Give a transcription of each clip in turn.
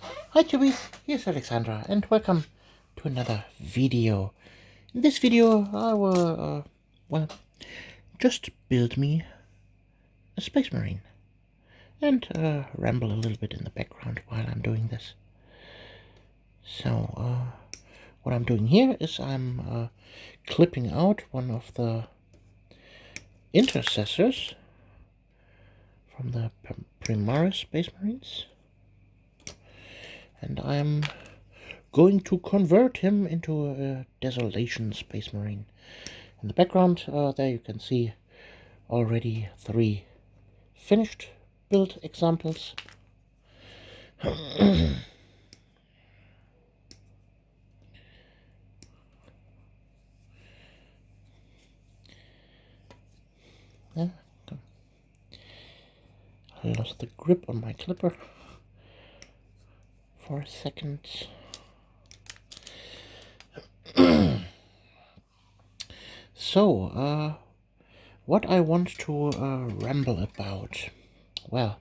Hi Chewies, here's Alexandra and welcome to another video. In this video I will, just build me a Space Marine and ramble a little bit in the background while I'm doing this. So what I'm doing here is I'm clipping out one of the intercessors from the Primaris Space Marines, and I'm going to convert him into a Desolation Space Marine. In the background there you can see already 3 finished build examples. Yeah, I lost the grip on my clipper for a second. So, what I want to ramble about. Well,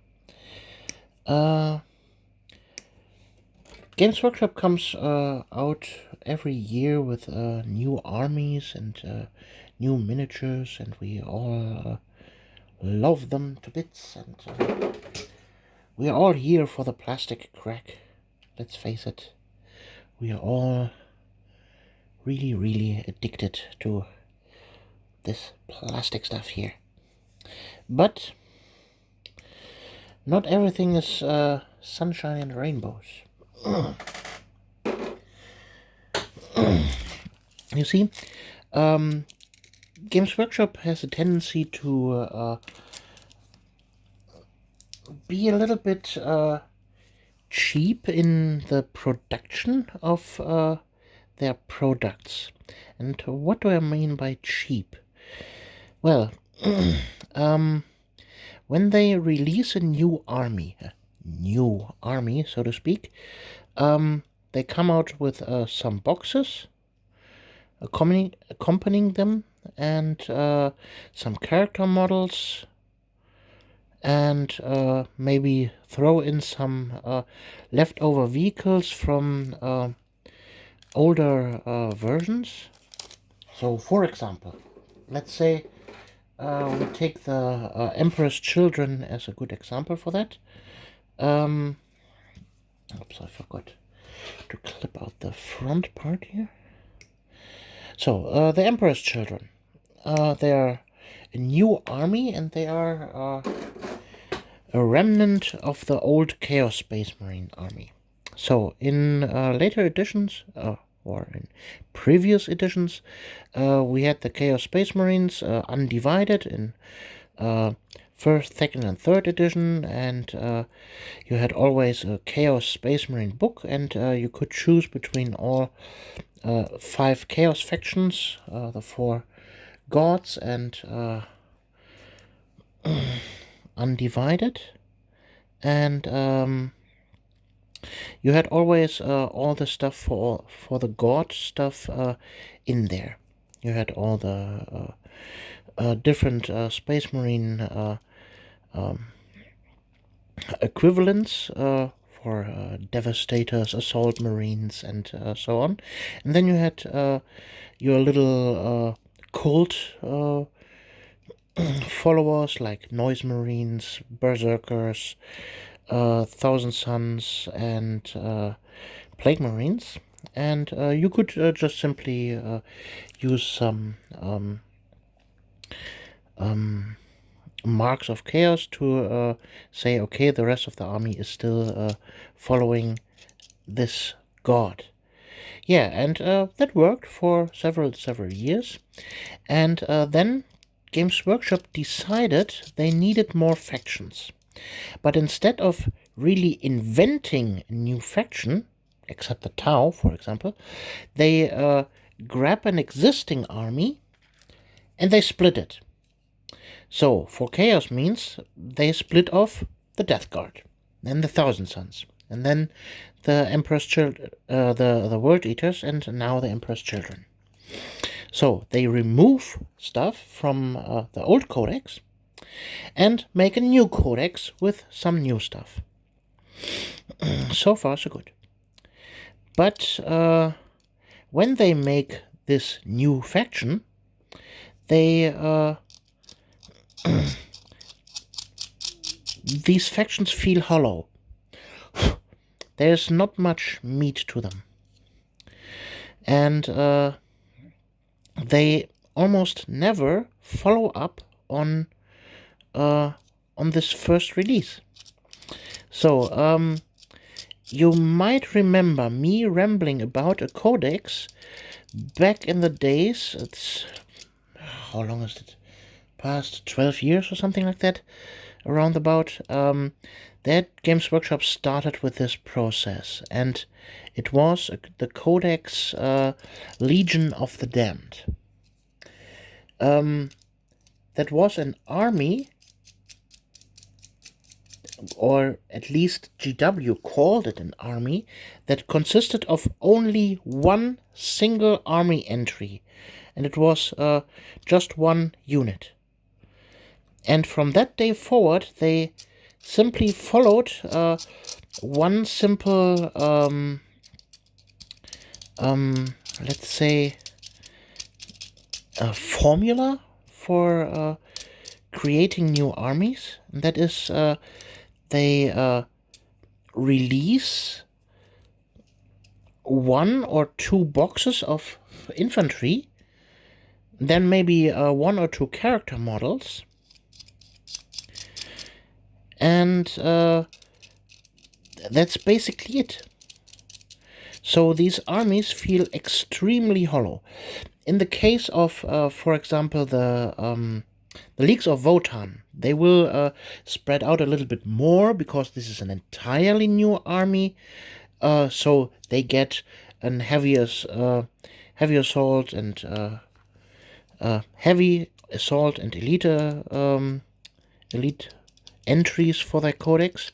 Games Workshop comes out every year with new armies and new miniatures, and we all love them to bits, and we are all here for the plastic crack. Let's face it, we are all really addicted to this plastic stuff here. But not everything is sunshine and rainbows. You see, Games Workshop has a tendency to be a little bit cheap in the production of their products. And what do I mean by cheap? Well, when they release a new army, so to speak, they come out with some boxes accompanying them, and some character models, and maybe throw in some leftover vehicles from older versions. So, for example, let's say we take the Emperor's Children as a good example for that. Oops, I forgot to clip out the front part here. So, the Emperor's Children. They are a new army, and they are a remnant of the old Chaos Space Marine army. So, in later editions, or in previous editions, we had the Chaos Space Marines undivided in first, second, and third edition, and you had always a Chaos Space Marine book, and you could choose between all 5 Chaos factions, the 4 gods, and undivided, and you had always all the stuff for the god stuff in there. You had all the different Space Marine equivalents for Devastators, Assault Marines, and so on. And then you had your little cult followers like Noise Marines, Berserkers, Thousand Suns, and Plague Marines. And you could just simply use some marks of chaos to say, okay, the rest of the army is still following this god. Yeah, and that worked for several years. And then Games Workshop decided they needed more factions. But instead of really inventing a new faction, except the Tau, for example, they grab an existing army and they split it. So, for Chaos means they split off the Death Guard, then the Thousand Suns, and then the Emperor's Children, the World Eaters, and now the Emperor's Children. So, they remove stuff from the old codex and make a new codex with some new stuff. So far, so good. But when they make this new faction, they these factions feel hollow. There's not much meat to them. And they almost never follow up on this first release. So you might remember me rambling about a codex back in the days. It's how long is it? Past 12 years or something like that, around about. That Games Workshop started with this process, and it was the Codex Legion of the Damned. That was an army, or at least GW called it an army, that consisted of only one single army entry, and it was just one unit. And from that day forward, they simply followed one simple, let's say, a formula for creating new armies. And that is, they release 1 or 2 boxes of infantry, then maybe 1 or 2 character models, and that's basically it. So these armies feel extremely hollow. In the case of, for example, the Leagues of Votan, they will spread out a little bit more because this is an entirely new army. So they get an heavy assault and heavy assault and elite entries for their codex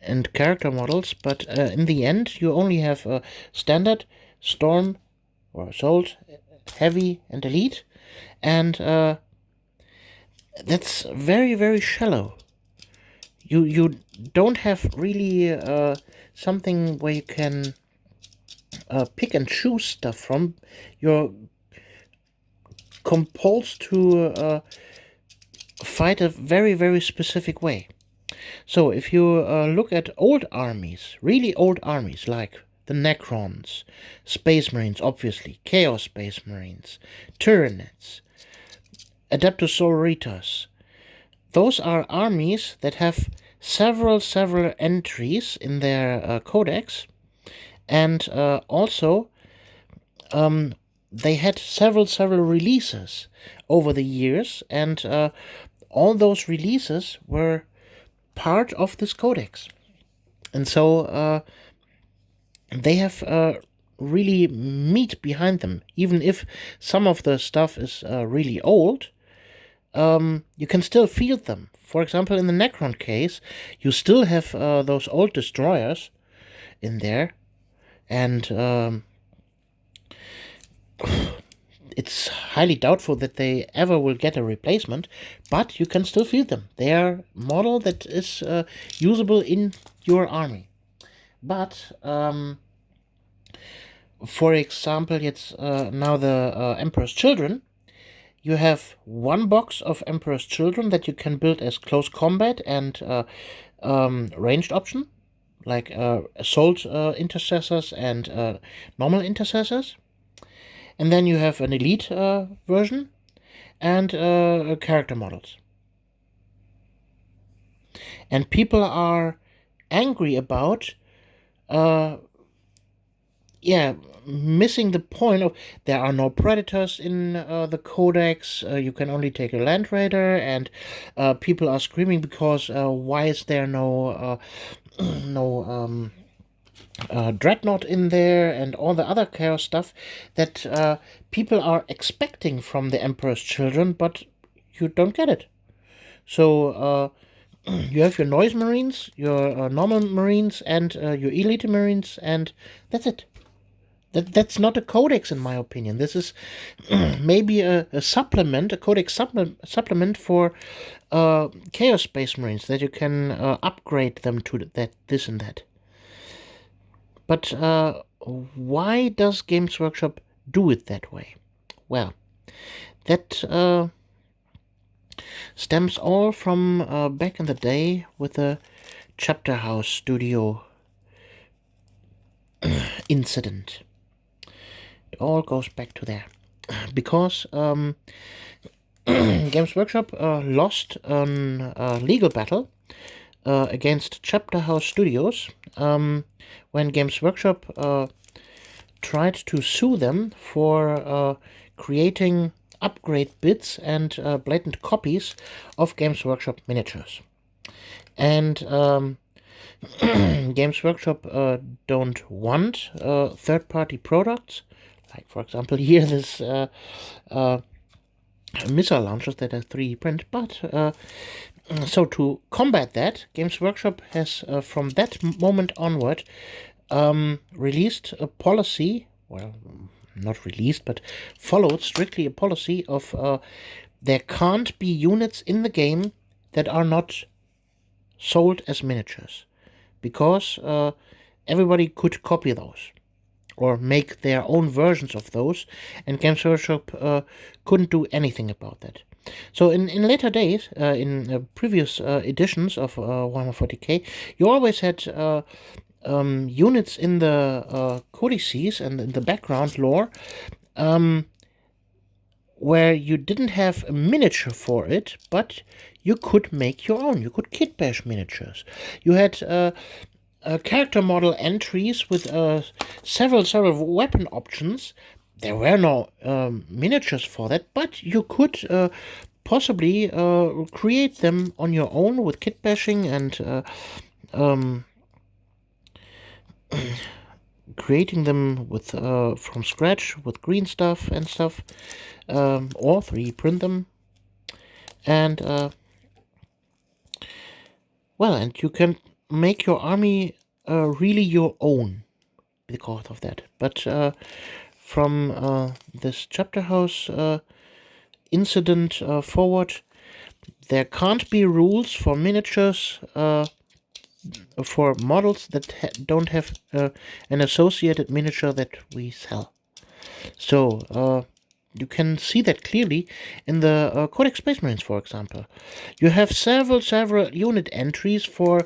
and character models, but in the end you only have standard, storm or assault, heavy and elite, and that's very, very shallow. You don't have really something where you can pick and choose stuff from. You're compelled to fight a very, very specific way. So if you look at old armies, really old armies, like the Necrons, Space Marines, obviously, Chaos Space Marines, Tyranids, Adeptus Sororitas, those are armies that have several entries in their codex, and also they had several releases over the years, and all those releases were part of this codex. And so they have really meat behind them. Even if some of the stuff is really old, you can still field them. For example, in the Necron case, you still have those old destroyers in there, and it's highly doubtful that they ever will get a replacement, but you can still field them. They are a model that is usable in your army. But for example, it's now the Emperor's Children. You have 1 box of Emperor's Children that you can build as close combat and ranged option, like assault intercessors and normal intercessors. And then you have an elite version and character models. And people are angry about missing the point of there are no predators in the codex. You can only take a land raider, and people are screaming because why is there no dreadnought in there, and all the other chaos stuff that people are expecting from the Emperor's Children, but you don't get it. So you have your noise marines, your normal marines, and your elite marines, and that's it. That's not a codex, in my opinion. This is maybe a supplement, a codex supplement for Chaos Space Marines, that you can upgrade them to this and that. But why does Games Workshop do it that way? Well, that stems all from back in the day with the Chapter House Studio incident. It all goes back to there. Because Games Workshop lost a legal battle against Chapter House Studios when Games Workshop tried to sue them for creating upgrade bits and blatant copies of Games Workshop miniatures. And Games Workshop don't want third-party products, like for example here this missile launchers that are 3D print, but so to combat that, Games Workshop has from that moment onward released a policy, well, not released, but followed strictly a policy of there can't be units in the game that are not sold as miniatures, because everybody could copy those or make their own versions of those, and Games Workshop couldn't do anything about that. So in later days, in previous editions of Warhammer 40k, you always had units in the codices and in the background lore where you didn't have a miniature for it, but you could make your own. You could kit bash miniatures. You had character model entries with several weapon options. There were no miniatures for that, but you could possibly create them on your own with kit bashing and creating them with from scratch with green stuff and stuff, or 3D print them, and well, and you can make your army really your own because of that. But from this Chapter House incident forward, there can't be rules for miniatures for models that don't have an associated miniature that we sell. So you can see that clearly in the Codex Space Marines, for example. You have several unit entries for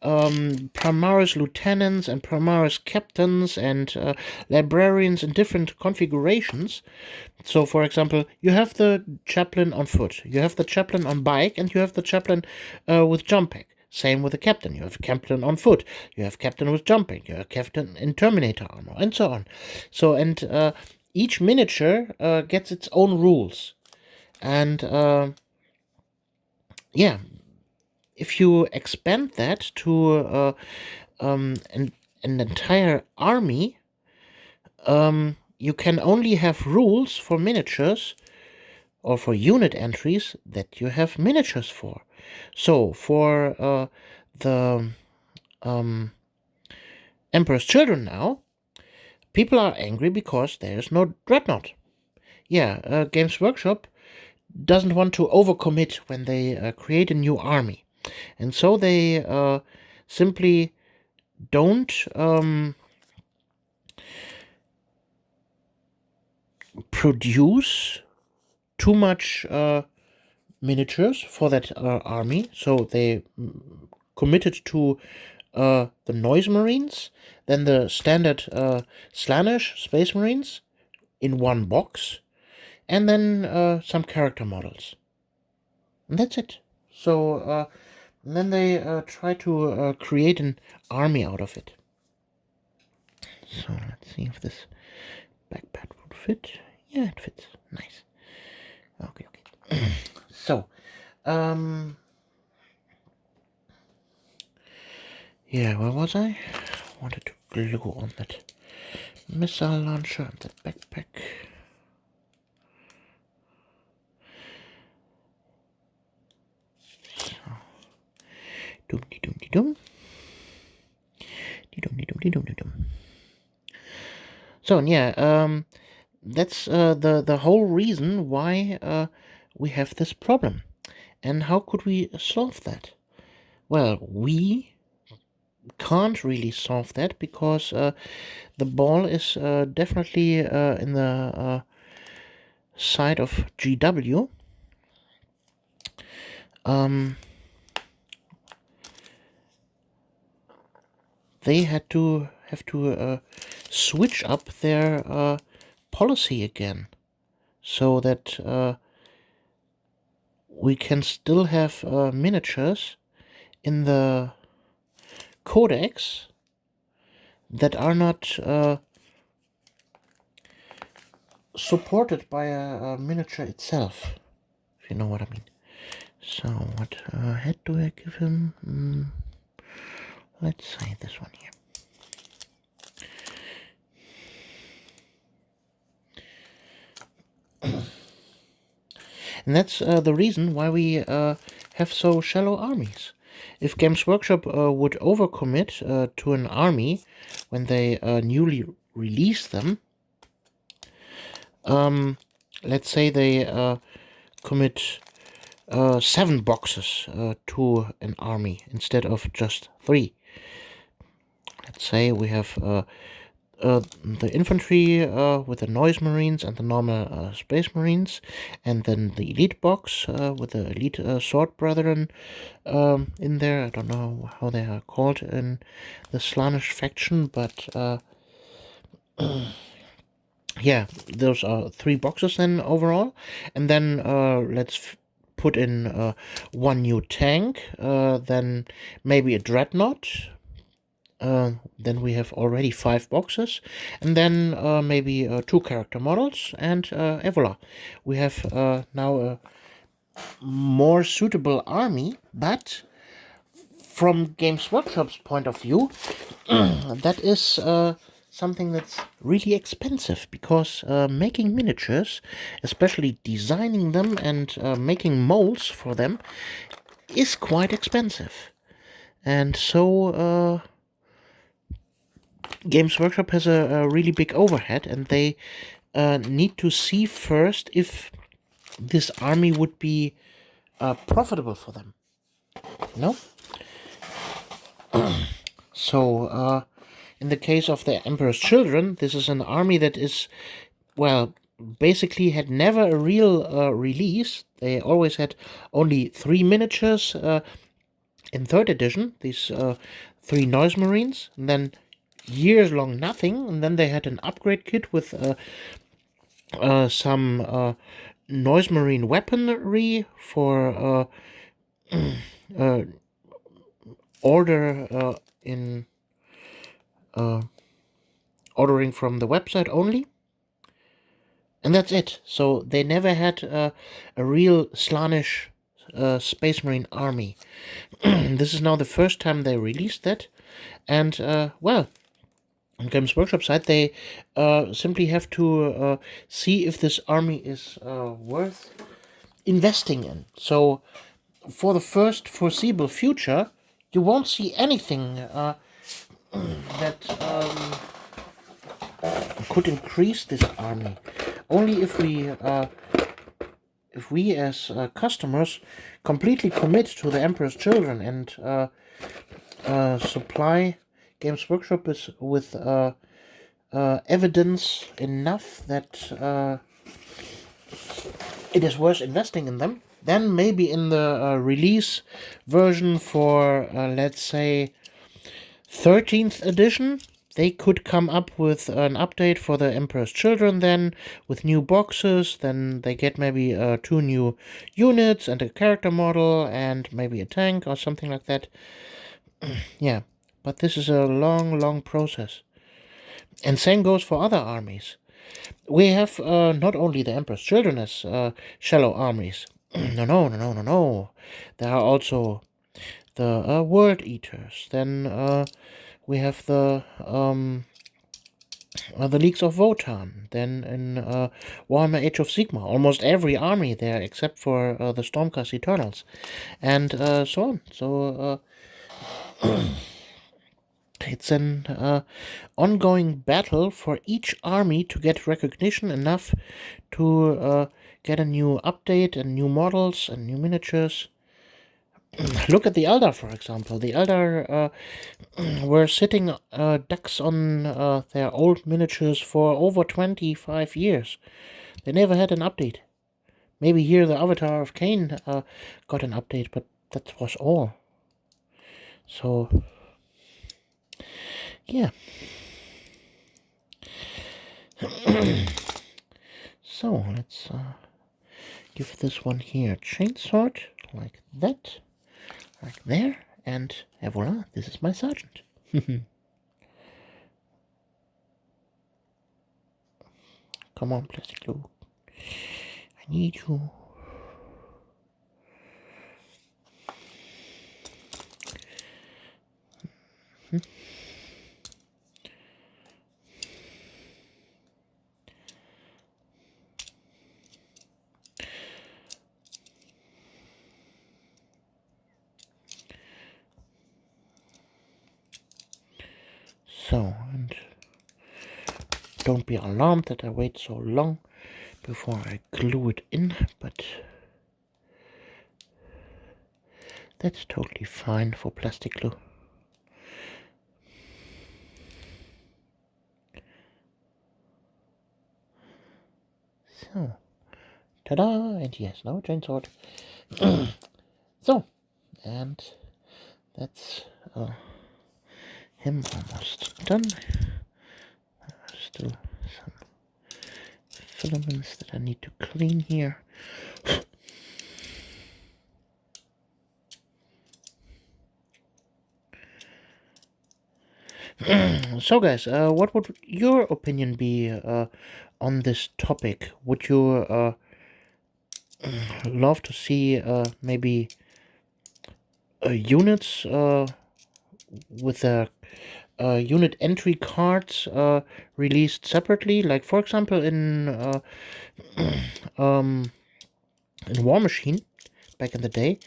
Primaris lieutenants and Primaris captains and librarians in different configurations. So, for example, you have the chaplain on foot, you have the chaplain on bike, and you have the chaplain with jump pack. Same with the captain. You have captain on foot, you have captain with jumping, you have captain in Terminator armor, and so on. So, and each miniature gets its own rules. And yeah, if you expand that to an entire army, you can only have rules for miniatures or for unit entries that you have miniatures for. So for the Emperor's Children now, people are angry because there's no Dreadnought. Yeah, Games Workshop doesn't want to overcommit when they create a new army. And so they simply don't produce too much miniatures for that army. So they committed to the Noise Marines, then the standard Slaanesh Space Marines in one box, and then some character models. And that's it. So then they try to create an army out of it. So let's see if this backpack would fit. Yeah, it fits. Nice. Okay. So, yeah, where was I? Wanted to glue on that missile launcher and that backpack. So, doom-de-doom-de-doom. De-doom-de-doom-de-doom-de-doom. So, yeah, that's the whole reason why we have this problem. And how could we solve that? Well, we can't really solve that because the ball is definitely in the side of GW. They have to switch up their policy again, so that we can still have miniatures in the codex that are not supported by a miniature itself, if you know what I mean. So what head do I give him? Let's say this one here. And that's the reason why we have so shallow armies. If Games Workshop would overcommit to an army when they newly release them, let's say they commit 7 boxes to an army instead of just 3. Let's say we have the infantry with the noise marines and the normal space marines, and then the elite box with the elite sword brethren in there. I don't know how they are called in the Slaanesh faction, but yeah, those are 3 boxes then overall. And then let's put in 1 new tank, then maybe a dreadnought. Then we have already 5 boxes, and then maybe 2 character models, and voila, we have now a more suitable army. But from Games Workshop's point of view, that is something that's really expensive, because making miniatures, especially designing them and making molds for them, is quite expensive. And so Games Workshop has a really big overhead, and they need to see first if this army would be profitable for them. No? So, in the case of the Emperor's Children, this is an army that is, well, basically had never a real release. They always had only 3 miniatures in 3rd edition, these 3 Noise Marines, and then years long nothing, and then they had an upgrade kit with some Noise Marine weaponry for order in ordering from the website only, and that's it. So they never had a real Slaanesh Space Marine army. This is now the first time they released that, and well, on Games Workshop side, they simply have to see if this army is worth investing in. So for the first foreseeable future, you won't see anything that could increase this army. Only if we as customers completely commit to the Emperor's Children and supply Games Workshop is with evidence enough that it is worth investing in them, then maybe in the release version for, let's say, 13th edition, they could come up with an update for the Emperor's Children then, with new boxes. Then they get maybe 2 new units and a character model and maybe a tank or something like that. Yeah, but this is a long process. And same goes for other armies. We have not only the Emperor's Children as shallow armies. No. There are also the World Eaters. Then we have the Leagues of Wotan. Then in Warhammer Age of Sigmar, almost every army there except for the Stormcast Eternals, and so on. So it's an ongoing battle for each army to get recognition enough to get a new update and new models and new miniatures. Look at the Eldar, for example. The Eldar were sitting ducks on their old miniatures for over 25 years. They never had an update. Maybe here the Avatar of Cain got an update, but that was all. So, yeah. So, let's give this one here a chainsword, like that, like there, and voila, this is my sergeant. Come on, plastic glue. I need you. So, and don't be alarmed that I wait so long before I glue it in, but that's totally fine for plastic glue. So, ta-da! And yes, now a chainsword. So, and that's him almost done. Still some filaments that I need to clean here. So guys, what would your opinion be on this topic? Would you love to see maybe units with unit entry cards released separately? Like for example in War Machine back in the day,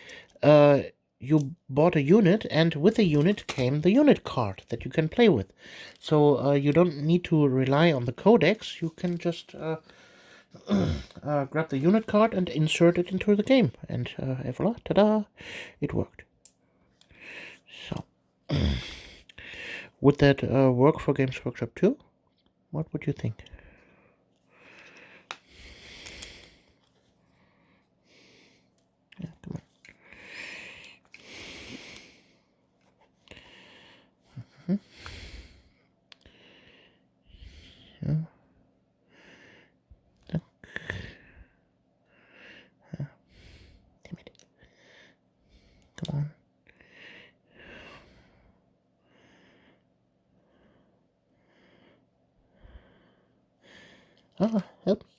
you bought a unit, and with the unit came the unit card that you can play with. So you don't need to rely on the codex. You can just grab the unit card and insert it into the game. And voila, ta-da, it worked. So, would that work for Games Workshop too? What would you think? Yeah, come on. Yeah. Damn it. Come on. Ah, help me.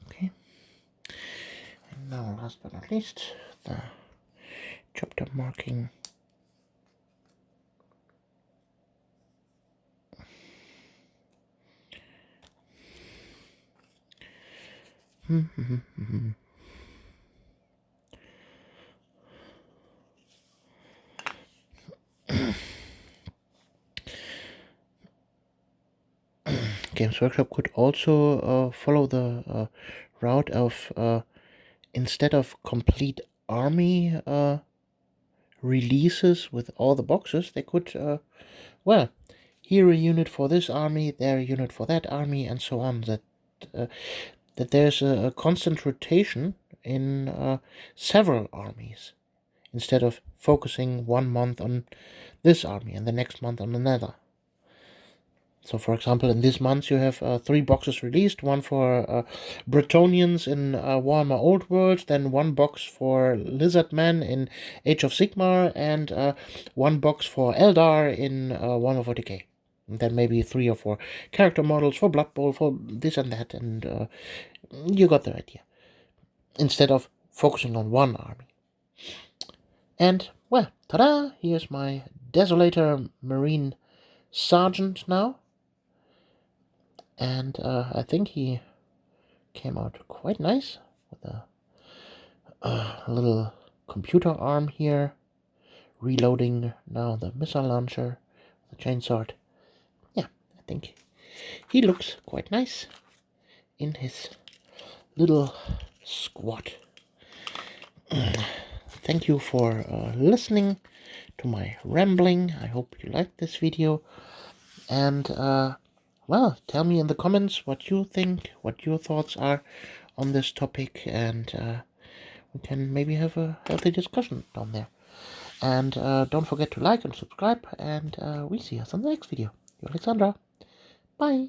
Okay. And now, last but not least, the chapter marking. Games Workshop could also follow the route of instead of complete army releases with all the boxes, they could, well, here a unit for this army, there a unit for that army, and so on. That there's a constant rotation in several armies, instead of focusing 1 month on this army and the next month on another. So, for example, in this month you have 3 boxes released, one for Bretonnians in Warhammer Old World, then 1 box for Lizardmen in Age of Sigmar, and 1 box for Eldar in Warhammer 40k. And then maybe 3 or 4 character models for Blood Bowl, for this and that, and you got the idea. Instead of focusing on one army. And, well, ta-da! Here's my Desolator Marine Sergeant now. And I think he came out quite nice with a little computer arm here, reloading now the missile launcher, the chainsword. Yeah, I think he looks quite nice in his little squad. Thank you for listening to my rambling. I hope you liked this video. And, well, tell me in the comments what you think, what your thoughts are on this topic, and we can maybe have a healthy discussion down there. And don't forget to like and subscribe, and we see us on the next video. You're Alexandra. Bye.